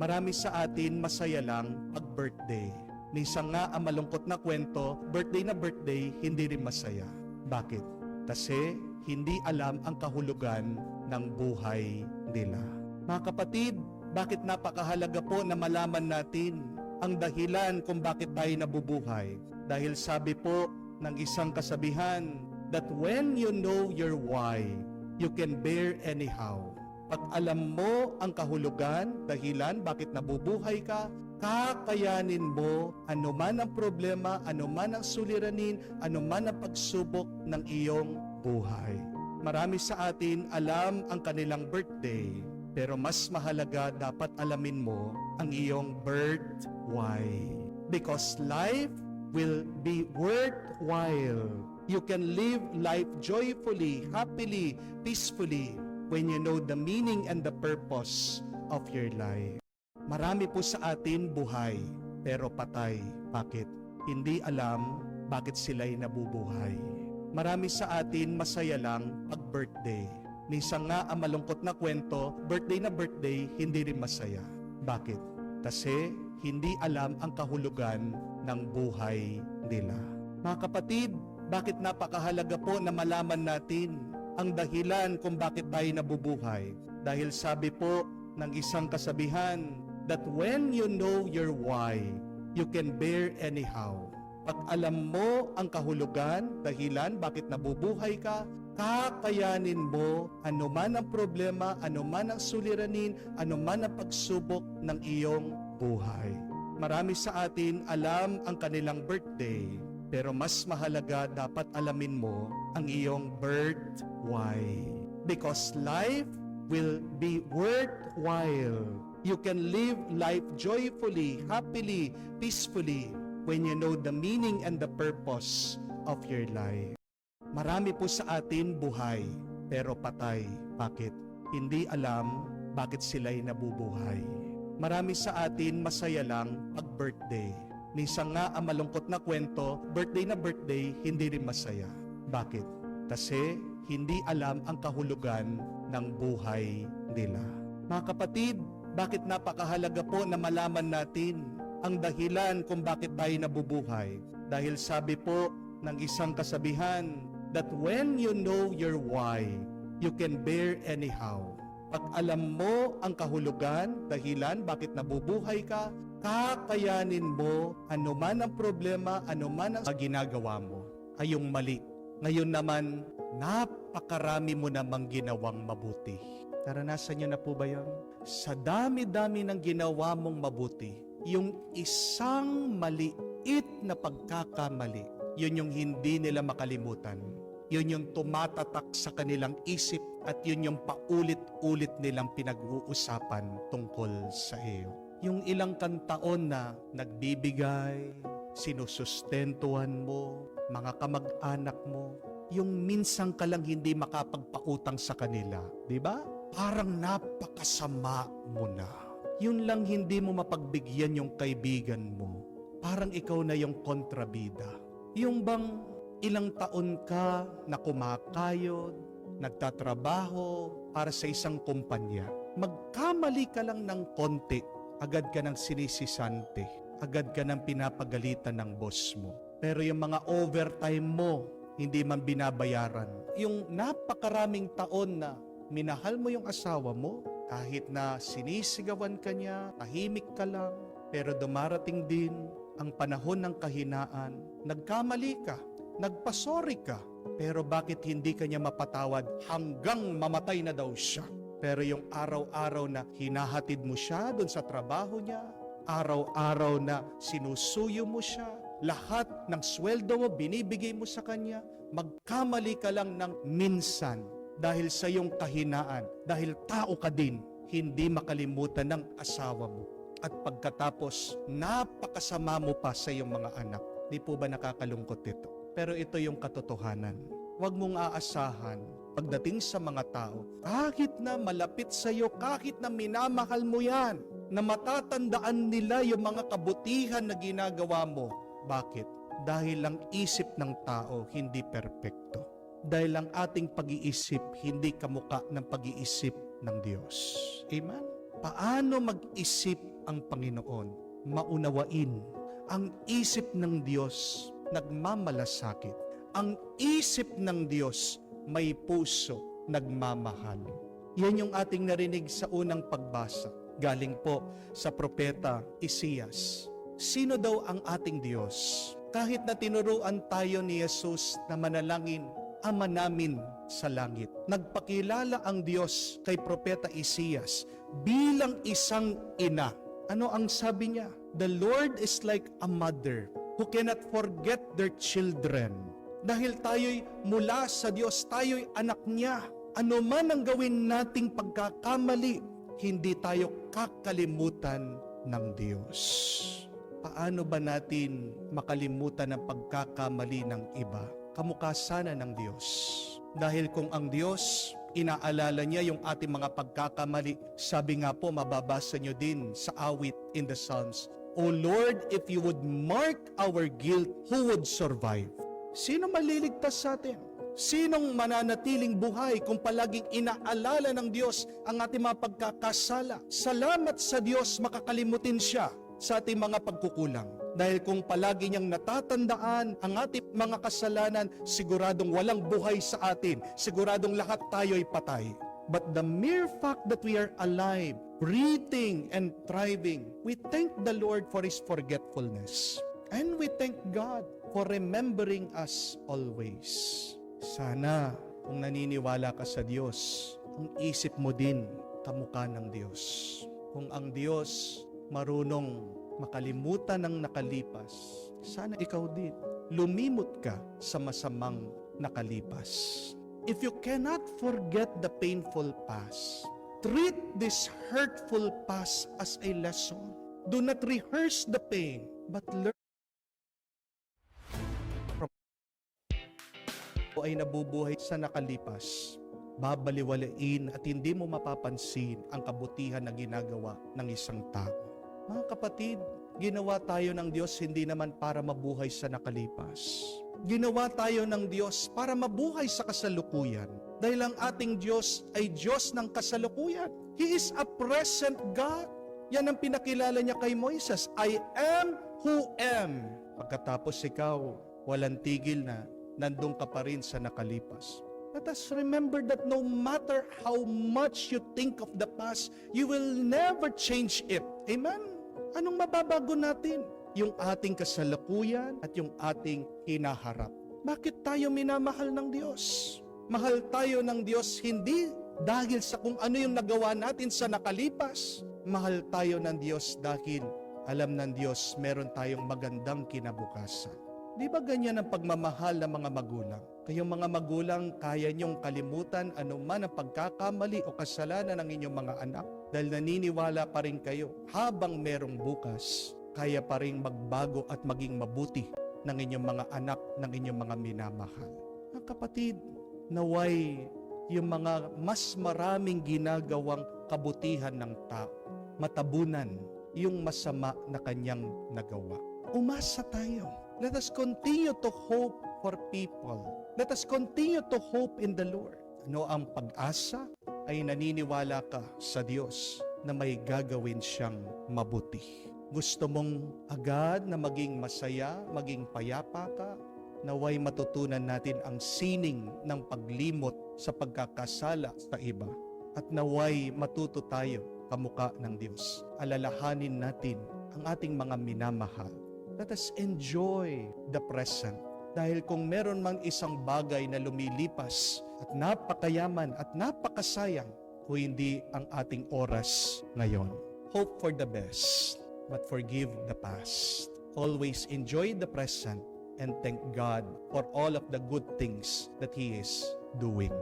Marami sa atin masaya lang pag birthday. Minsan nga ang malungkot na kwento, birthday na birthday, hindi rin masaya. Bakit? Kasi hindi alam ang kahulugan ng buhay nila. Mga kapatid, bakit napakahalaga po na malaman natin ang dahilan kung bakit tayo nabubuhay? Dahil sabi po ng isang kasabihan, that when you know your why, you can bear anyhow. Pag alam mo ang kahulugan, dahilan, bakit nabubuhay ka, kakayanin mo anuman ang problema, anuman ang suliranin, anuman ang pagsubok ng iyong buhay. Marami sa atin alam ang kanilang birthday, pero mas mahalaga dapat alamin mo ang iyong birth why. Because life will be worthwhile. You can live life joyfully, happily, peacefully when you know the meaning and the purpose of your life. Marami po sa atin buhay, pero patay. Bakit? Hindi alam bakit sila'y nabubuhay. Marami sa atin masaya lang pag birthday. Minsan nga ang malungkot na kwento, birthday na birthday, hindi rin masaya. Bakit? Kasi hindi alam ang kahulugan ng buhay nila. Mga kapatid, bakit napakahalaga po na malaman natin ang dahilan kung bakit tayo nabubuhay? Dahil sabi po ng isang kasabihan, that when you know your why, you can bear anyhow. Pag alam mo ang kahulugan, dahilan, bakit nabubuhay ka, kakayanin mo anuman ang problema, anuman ang suliranin, anuman ang pagsubok ng iyong buhay. Marami sa atin alam ang kanilang birthday, pero mas mahalaga dapat alamin mo ang iyong birth why. Because life will be worthwhile. You can live life joyfully, happily, peacefully when you know the meaning and the purpose of your life. Marami po sa atin buhay, pero patay. Bakit? Hindi alam bakit sila'y nabubuhay. Marami sa atin masaya lang pag birthday. Minsan nga ang malungkot na kwento, birthday na birthday, hindi rin masaya. Bakit? Kasi hindi alam ang kahulugan ng buhay nila. Mga kapatid, bakit napakahalaga po na malaman natin ang dahilan kung bakit tayo nabubuhay? Dahil sabi po ng isang kasabihan, that when you know your why, you can bear anyhow. Pag alam mo ang kahulugan, dahilan, bakit nabubuhay ka, kakayanin mo anuman ang problema, anuman ang ginagawa mo ay yung mali. Ngayon naman, napakarami mo namang ginawang mabuti. Naranasan nyo na po ba yun? Sa dami-dami ng ginawa mong mabuti, yung isang maliit na pagkakamali, yun yung hindi nila makalimutan. Yun yung tumatatak sa kanilang isip at yun yung paulit-ulit nilang pinag-uusapan tungkol sa iyo. Yung ilang taon na nagbibigay, sinusustentuhan mo, mga kamag-anak mo, yung minsan ka lang hindi makapagpautang sa kanila, di ba? Parang napakasama mo na. Yun lang hindi mo mapagbigyan yung kaibigan mo. Parang ikaw na yung kontrabida. Yung bang ilang taon ka na kumakayod, nagtatrabaho para sa isang kumpanya, magkamali ka lang ng konti, agad ka ng sinisisante, agad ka ng pinapagalitan ng boss mo. Pero yung mga overtime mo, hindi man binabayaran. Yung napakaraming taon na minahal mo yung asawa mo, kahit na sinisigawan ka niya, tahimik ka lang, pero dumarating din ang panahon ng kahinaan, nagkamali ka, nagpasorry ka, pero bakit hindi ka niya mapatawad hanggang mamatay na daw siya? Pero yung araw-araw na hinahatid mo siya doon sa trabaho niya, araw-araw na sinusuyo mo siya, lahat ng sweldo mo binibigay mo sa kanya, magkamali ka lang ng minsan dahil sa iyong kahinaan, dahil tao ka din, hindi makalimutan ng asawa mo. At pagkatapos, napakasama mo pa sa iyong mga anak. Di po ba nakakalungkot ito? Pero ito yung katotohanan. Huwag mong aasahan pagdating sa mga tao, kahit na malapit sa iyo, kahit na minamahal mo yan, na matatandaan nila yung mga kabutihan na ginagawa mo. Bakit? Dahil ang isip ng tao hindi perpekto. Dahil ang ating pag-iisip hindi kamukha ng pag-iisip ng Diyos. Amen? Paano mag-isip ang Panginoon? Maunawain. Ang isip ng Diyos nagmamalasakit. Ang isip ng Diyos may puso nagmamahal. Yan yung ating narinig sa unang pagbasa. Galing po sa propeta Isaias. Sino daw ang ating Diyos? Kahit na tinuruan tayo ni Jesus na manalangin, Ama namin sa langit. Nagpakilala ang Diyos kay propeta Isaias bilang isang ina. Ano ang sabi niya? The Lord is like a mother who cannot forget their children. Dahil tayo'y mula sa Diyos, tayo'y anak niya. Ano man ang gawin nating pagkakamali, hindi tayo kakalimutan ng Diyos. Paano ba natin makalimutan ang pagkakamali ng iba? Kamukha sana ng Diyos. Dahil kung ang Diyos, inaalala niya yung ating mga pagkakamali. Sabi nga po, mababasa nyo din sa awit in the Psalms, O Lord, if you would mark our guilt, who would survive? Sino maliligtas sa atin? Sinong mananatiling buhay kung palaging inaalala ng Diyos ang ating mga pagkakasala? Salamat sa Diyos, makakalimutin siya sa ating mga pagkukulang. Dahil kung palagi niyang natatandaan ang ating mga kasalanan, siguradong walang buhay sa atin. Siguradong lahat tayo'y patay. But the mere fact that we are alive, breathing and thriving, we thank the Lord for His forgetfulness. And we thank God for remembering us always. Sana kung naniniwala ka sa Diyos, ang isip mo din kamukha ng Diyos. Kung ang Diyos marunong makalimutan ng nakalipas, sana ikaw din lumimot ka sa masamang nakalipas. If you cannot forget the painful past, treat this hurtful past as a lesson. Do not rehearse the pain, but learn. O ay nabubuhay sa nakalipas, babaliwalain at hindi mo mapapansin ang kabutihan na ginagawa ng isang tao. Mga kapatid, ginawa tayo ng Diyos hindi naman para mabuhay sa nakalipas. Ginawa tayo ng Diyos para mabuhay sa kasalukuyan. Dahil ang ating Diyos ay Diyos ng kasalukuyan. He is a present God. Yan ang pinakilala niya kay Moises. I am who am. Pagkatapos ikaw, walang tigil na, nandun ka pa rin sa nakalipas. Let us remember that no matter how much you think of the past, you will never change it. Amen? Anong mababago natin? Yung ating kasalukuyan at yung ating hinaharap. Bakit tayo minamahal ng Diyos? Mahal tayo ng Diyos hindi dahil sa kung ano yung nagawa natin sa nakalipas. Mahal tayo ng Diyos dahil alam ng Diyos meron tayong magandang kinabukasan. Di ba ganyan ang pagmamahal ng mga magulang? Kayong mga magulang, kaya niyong kalimutan anuman ang pagkakamali o kasalanan ng inyong mga anak dahil naniniwala pa rin kayo habang merong bukas, kaya pa rin magbago at maging mabuti ng inyong mga anak, ng inyong mga minamahal. Mga kapatid, naway yung mga mas maraming ginagawang kabutihan ng tao, matabunan yung masama na kanyang nagawa. Umasa tayo. Let us continue to hope for people. Let us continue to hope in the Lord. Ano ang pag-asa? Ay naniniwala ka sa Diyos na may gagawin siyang mabuti. Gusto mong agad na maging masaya, maging payapa ka, naway matutunan natin ang sining ng paglimot sa pagkakasala sa iba. At naway matuto tayo kamukha ng Diyos. Alalahanin natin ang ating mga minamahal. Let us enjoy the present. Dahil kung meron mang isang bagay na lumilipas at napakayaman at napakasayang, kung hindi ang ating oras ngayon. Hope for the best, but forgive the past. Always enjoy the present and thank God for all of the good things that He is doing.